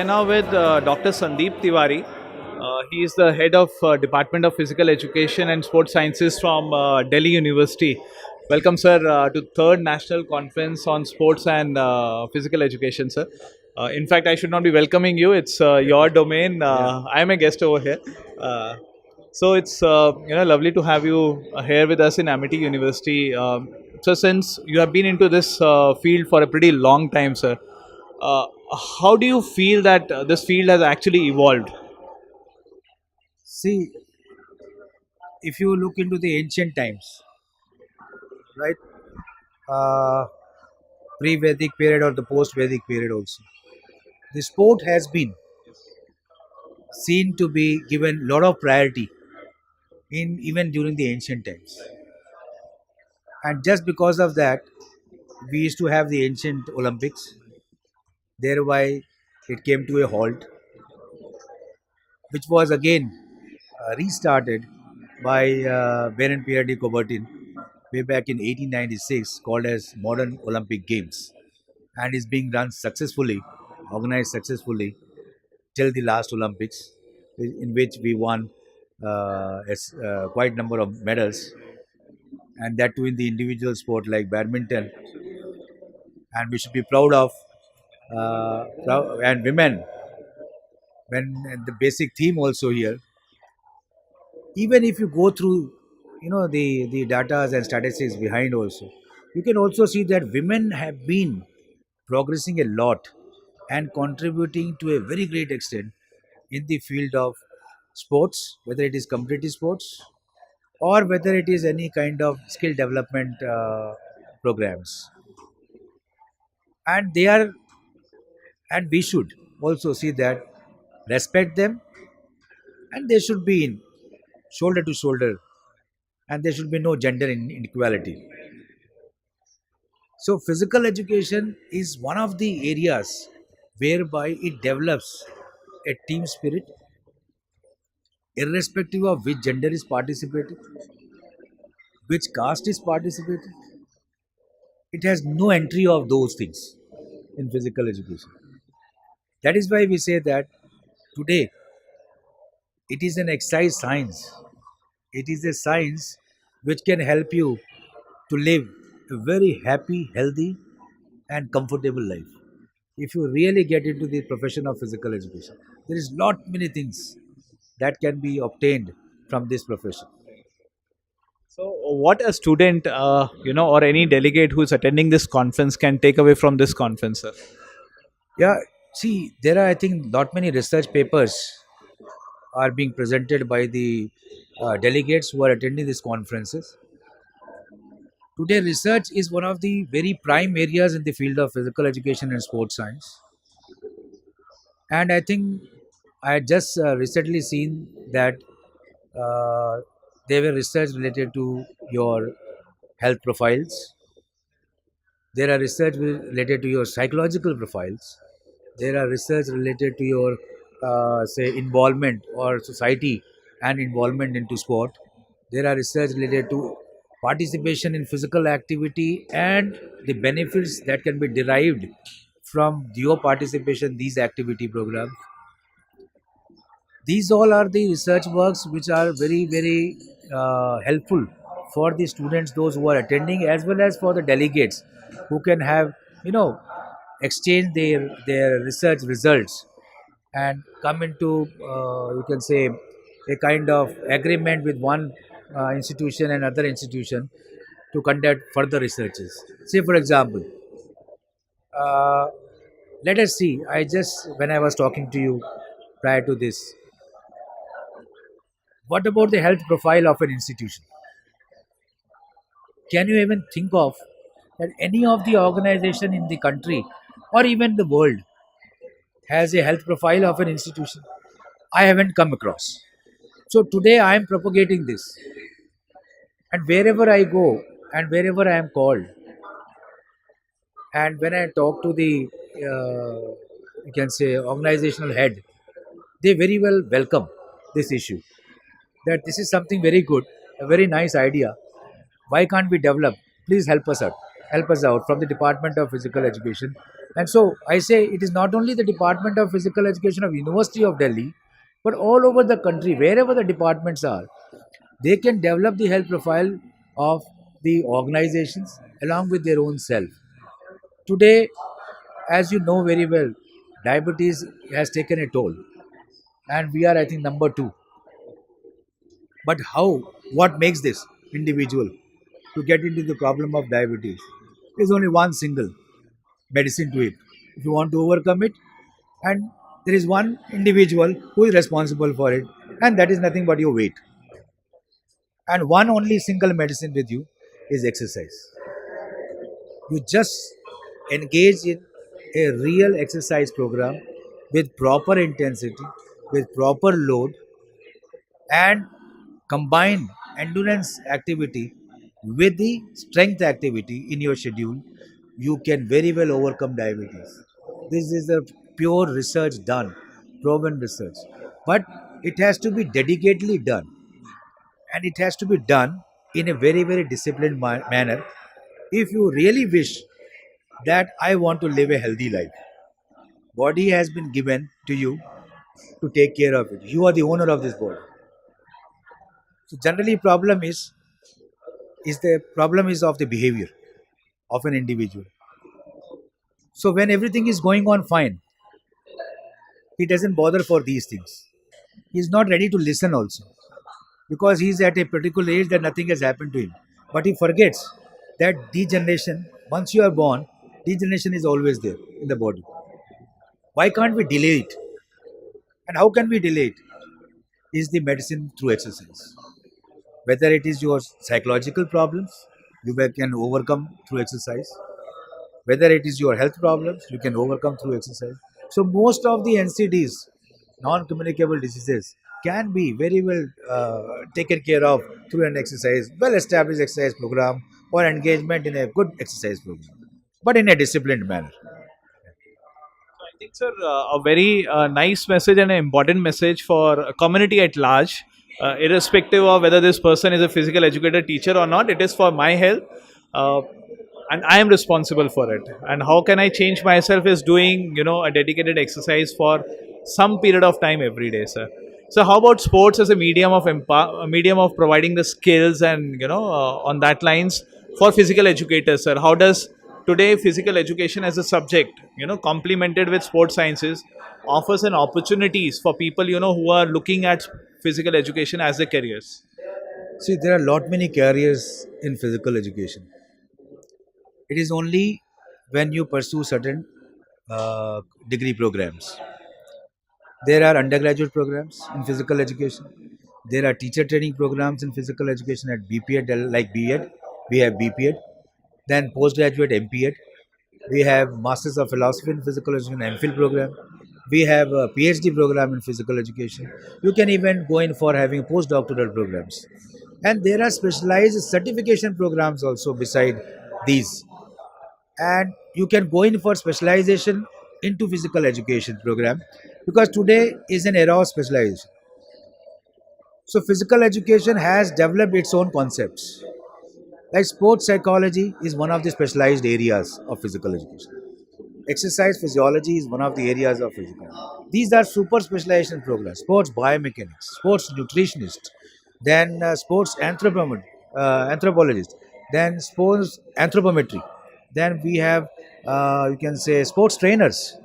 are now with Dr. Sandip Tiwari. He is the head of Department of Physical Education and Sports Sciences from Delhi University. Welcome, sir, to third national conference on sports and physical education, sir. In fact, I should not be welcoming you. It's your domain. I am a guest over here. Uh, so it's lovely to have you here with us in Amity University. So since you have been into this field for a pretty long time, sir, uh, how do you feel that this field has actually evolved? See, if you look into the ancient times, right, uh, pre-Vedic period or the post-Vedic period also, the sport has been seen to be given a lot of priority in even during the ancient times. And just because of that, we used to have the ancient Olympics. Thereby, it came to a halt, which was again restarted by Baron Pierre de Coubertin way back in 1896, called as Modern Olympic Games, and is being run successfully, organized successfully till the last Olympics, in which we won quite number of medals, and that too in the individual sport like badminton, and we should be proud of and women. When the basic theme also here, even if you go through, the data and statistics behind also, you can also see that women have been progressing a lot and contributing to a very great extent in the field of sports, whether it is competitive sports or whether it is any kind of skill development programs. And they are, and we should also see that, respect them, and they should be in shoulder to shoulder, and there should be no gender inequality. So, physical education is one of the areas whereby it develops a team spirit, irrespective of which gender is participating, which caste is participating. It has no entry of those things in physical education. That is why we say that today it is an exercise science. It is a science which can help you to live a very happy, healthy, and comfortable life. If you really get into the profession of physical education, there is lot many things that can be obtained from this profession. So, what a student, or any delegate who is attending this conference can take away from this conference, sir? Yeah, see, there are, I think, lot many research papers are being presented by the delegates who are attending these conferences. Today, research is one of the very prime areas in the field of physical education and sports science. And I think I had just recently seen that uh, there were research related to your health profiles. There are research related to your psychological profiles. There are research related to your, say, involvement or society and involvement into sport. There are research related to participation in physical activity and the benefits that can be derived from your participation in these activity programs. These all are the research works which are very, very helpful for the students, those who are attending, as well as for the delegates who can have, you know, exchange their research results and come into, you can say, a kind of agreement with one institution and other institution to conduct further researches. Say, for example, uh, let us see. I just, when I was talking to you prior to this, what about the health profile of an institution? Can you even think of that any of the organization in the country or even the world has a health profile of an institution? I haven't come across. So today I am propagating this, and wherever I go and wherever I am called, and when I talk to the, you can say, organizational head, they very well welcome this issue. That this is something very good, a very nice idea. Why can't we develop? Please help us out. help us out from the Department of Physical Education. And so I say it is not only the Department of Physical Education of University of Delhi, but all over the country, wherever the departments are, they can develop the health profile of the organizations along with their own self. Today, as you know very well, diabetes has taken a toll, and we are, I think, number two. But how? What makes this individual to get into the problem of diabetes? There's only one single medicine to it. If you want to overcome it, and there is one individual who is responsible for it, and that is nothing but your weight. And one only single medicine with you is exercise. You just engage in a real exercise program with proper intensity, with proper load, and combine endurance activity with the strength activity in your schedule, you can very well overcome diabetes. This is a pure research done, proven research. But it has to be dedicatedly done, and it has to be done in a very, very disciplined manner. If you really wish that I want to live a healthy life, body has been given to you to take care of it. You are the owner of this body. So generally, problem is of the behavior of an individual. So when everything is going on fine, he doesn't bother for these things. He's not ready to listen also, because he's at a particular age that nothing has happened to him. But he forgets that degeneration, once you are born, degeneration is always there in the body. Why can't we delay it? And how can we delay it? Is the medicine through exercise. Whether it is your psychological problems, you can overcome through exercise. Whether it is your health problems, you can overcome through exercise. So most of the NCDs, non-communicable diseases, can be very well taken care of through an exercise, well-established exercise program, or engagement in a good exercise program, but in a disciplined manner. I think, sir, a very nice message and an important message for a community at large, irrespective of whether this person is a physical educator, teacher, or not. It is for my health, uh, and I am responsible for it. And how can I change myself? Is doing a dedicated exercise for some period of time every day, sir. So, how about sports as a medium of providing the skills and on that lines for physical educators, sir? How does today physical education as a subject, complemented with sports sciences, offers an opportunities for people who are looking at physical education as their careers? See, there are lot many careers in physical education. It is only when you pursue certain degree programs. There are undergraduate programs in physical education. There are teacher training programs in physical education at BPEd, like BEd. We have BPEd. Then postgraduate MPEd. We have Masters of Philosophy in Physical Education MPhil program. We have a PhD program in physical education. You can even go in for having postdoctoral programs. And there are specialized certification programs also beside these. And you can go in for specialization into physical education program, because today is an era of specialization. So physical education has developed its own concepts. Like sports psychology is one of the specialized areas of physical education. Exercise physiology is one of the areas of physical. These are super specialization programs. Sports biomechanics, sports nutritionist, then sports anthropologist, then sports anthropometry. Then we have, you can say, sports trainers.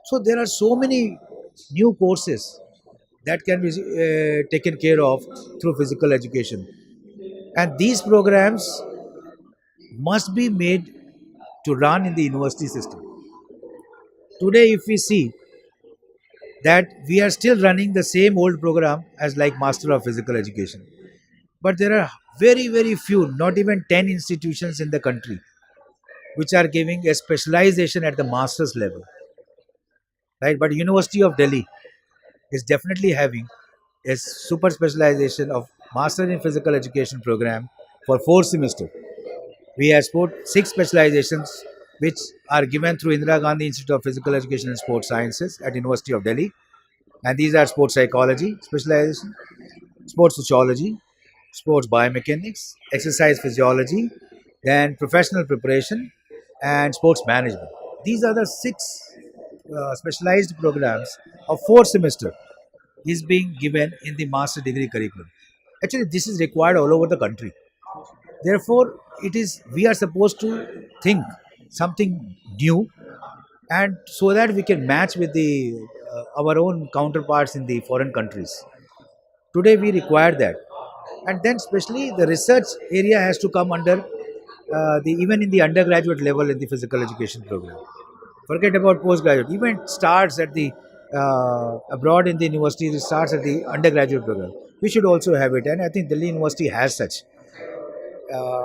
So there are so many new courses that can be taken care of through physical education. And these programs must be made to run in the university system. Today, if we see that we are still running the same old program as like Master of Physical Education, but there are very, very few, not even 10 institutions in the country which are giving a specialization at the master's level, right? But University of Delhi is definitely having a super specialization of Master in Physical Education program for 4 semesters. We have six specializations which are given through Indira Gandhi Institute of Physical Education and Sports Sciences at University of Delhi. And these are sports psychology specialization, sports sociology, sports biomechanics, exercise physiology, then professional preparation, and sports management. These are the six specialized programs of 4 semester is being given in the master degree curriculum. Actually, this is required all over the country. Therefore, it is we are supposed to think something new, and so that we can match with the our own counterparts in the foreign countries. Today, we require that, and then especially the research area has to come under the even in the undergraduate level in the physical education program. Forget about postgraduate. Even it starts at the abroad in the universities. It starts at the undergraduate program. We should also have it, and I think Delhi University has such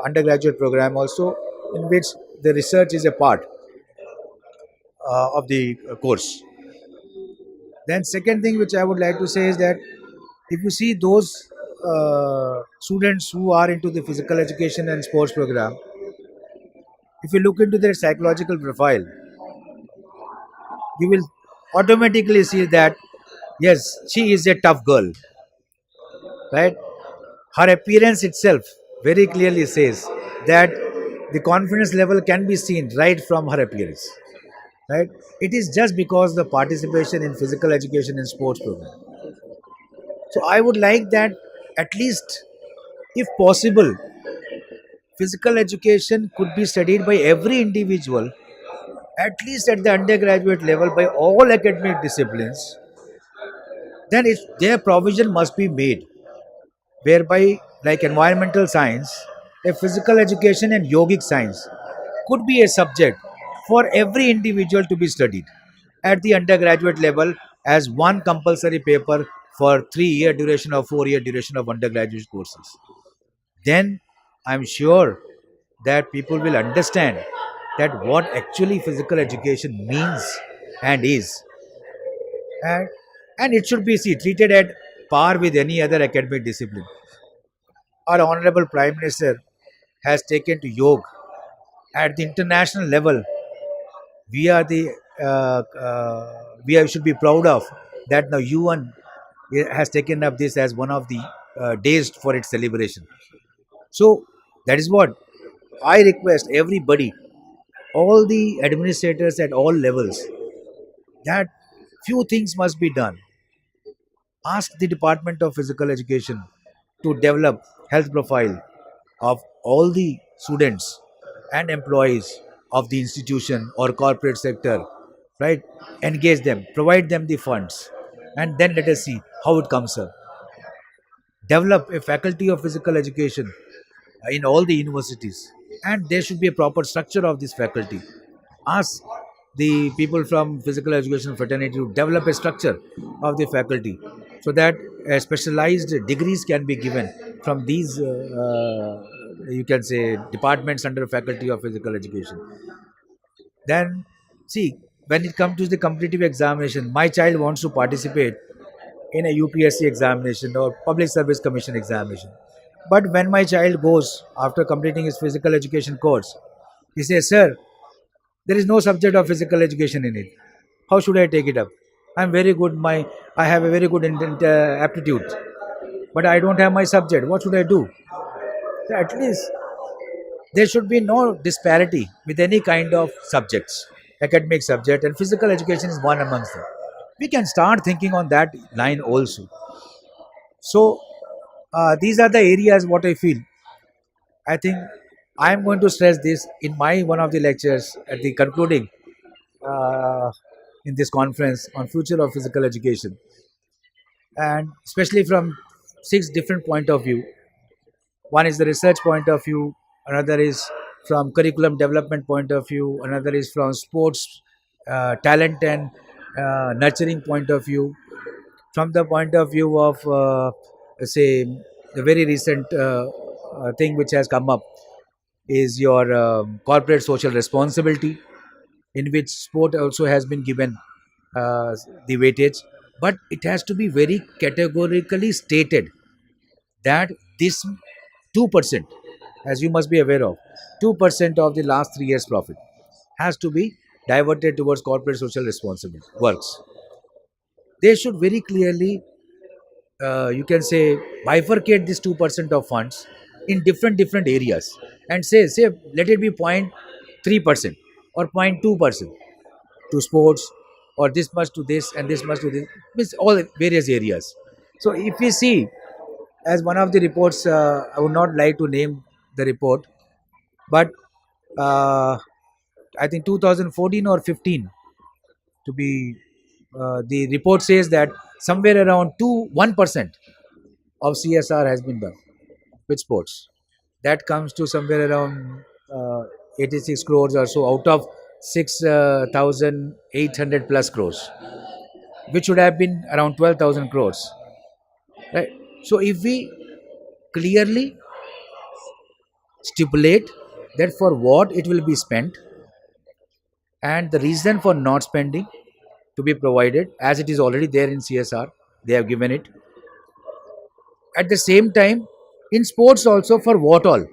undergraduate program also, in which the research is a part of the course. Then second thing which I would like to say is that if you see those students who are into the physical education and sports program, if you look into their psychological profile, you will automatically see that yes, she is a tough girl, right? Her appearance itself very clearly says that the confidence level can be seen right from her appearance, right? It is just because the participation in physical education and sports program. So I would like that at least, if possible, physical education could be studied by every individual, at least at the undergraduate level, by all academic disciplines. Then their provision must be made, whereby, like environmental science, a physical education and yogic science could be a subject for every individual to be studied at the undergraduate level as one compulsory paper for 3 year duration or 4 year duration of undergraduate courses. Then I'm sure that people will understand that what actually physical education means and is, and it should be treated at par with any other academic discipline. Our honorable prime minister has taken to yoga at the international level. We are the should be proud of that. Now UN has taken up this as one of the days for its celebration. So that is what I request everybody, all the administrators at all levels, that few things must be done. Ask the Department of Physical Education to develop health profile of all the students and employees of the institution or corporate sector, right? Engage them, provide them the funds, and then let us see how it comes up. Develop a faculty of physical education in all the universities, and there should be a proper structure of this faculty. Ask the people from physical education fraternity to develop a structure of the faculty, so that specialized degrees can be given from these you can say departments under faculty of physical education. Then see, when it comes to the competitive examination, my child wants to participate in a UPSC examination or Public Service Commission examination. But when my child goes after completing his physical education course, he says, "Sir, there is no subject of physical education in it. How should I take it up? I'm very good. I have a very good aptitude, but I don't have my subject. What should I do?" So at least there should be no disparity with any kind of subjects, academic subject, and physical education is one amongst them. We can start thinking on that line also. So these are the areas what I feel. I think I am going to stress this in my one of the lectures at the concluding uh, in this conference on future of physical education, and especially from six different point of view. One is the research point of view, another is from curriculum development point of view, another is from sports talent and nurturing point of view, from the point of view of say the very recent thing which has come up is your corporate social responsibility, in which sport also has been given uh, the weightage, but it has to be very categorically stated that this 2%, as you must be aware of, 2% of the last 3 years profit has to be diverted towards corporate social responsibility works. They should very clearly you can say bifurcate this 2% of funds in different areas, and say let it be 0.3% or 0.2% to sports, or this much to this and this much to this, means all various areas. So if we see, as one of the reports, I would not like to name the report, but uh, I think 2014 or 15 to be, the report says that somewhere around 1% of CSR has been done with sports. That comes to somewhere around 86 crores or so out of 6,800 plus crores, which should have been around 12,000 crores. Right. So if we clearly stipulate that for what it will be spent and the reason for not spending to be provided, as it is already there in CSR, they have given it. At the same time, in sports also, for what all.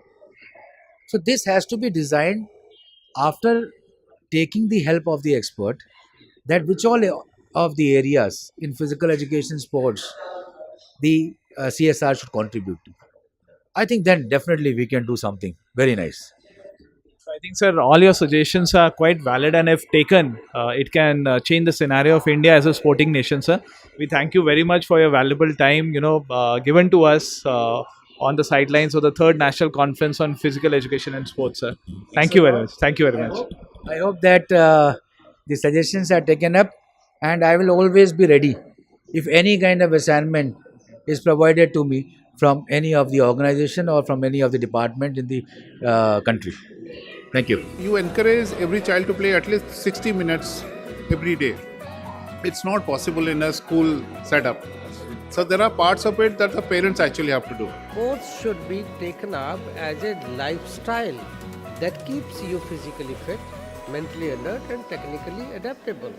So this has to be designed after taking the help of the expert, that which all of the areas in physical education, sports, the CSR should contribute to. I think then definitely we can do something very nice. So I think, sir, all your suggestions are quite valid, and if taken, it can change the scenario of India as a sporting nation, sir. We thank you very much for your valuable time, given to us on the sidelines of the third national conference on physical education and sports, sir. Thanks Thank a you very lot. much. Thank you very I much. hope I hope that the suggestions are taken up, and I will always be ready if any kind of assignment is provided to me from any of the organization or from any of the department in the country. Thank you. You encourage every child to play at least 60 minutes every day. It's not possible in a school setup. So there are parts of it that the parents actually have to do. Sports should be taken up as a lifestyle that keeps you physically fit, mentally alert, and technically adaptable.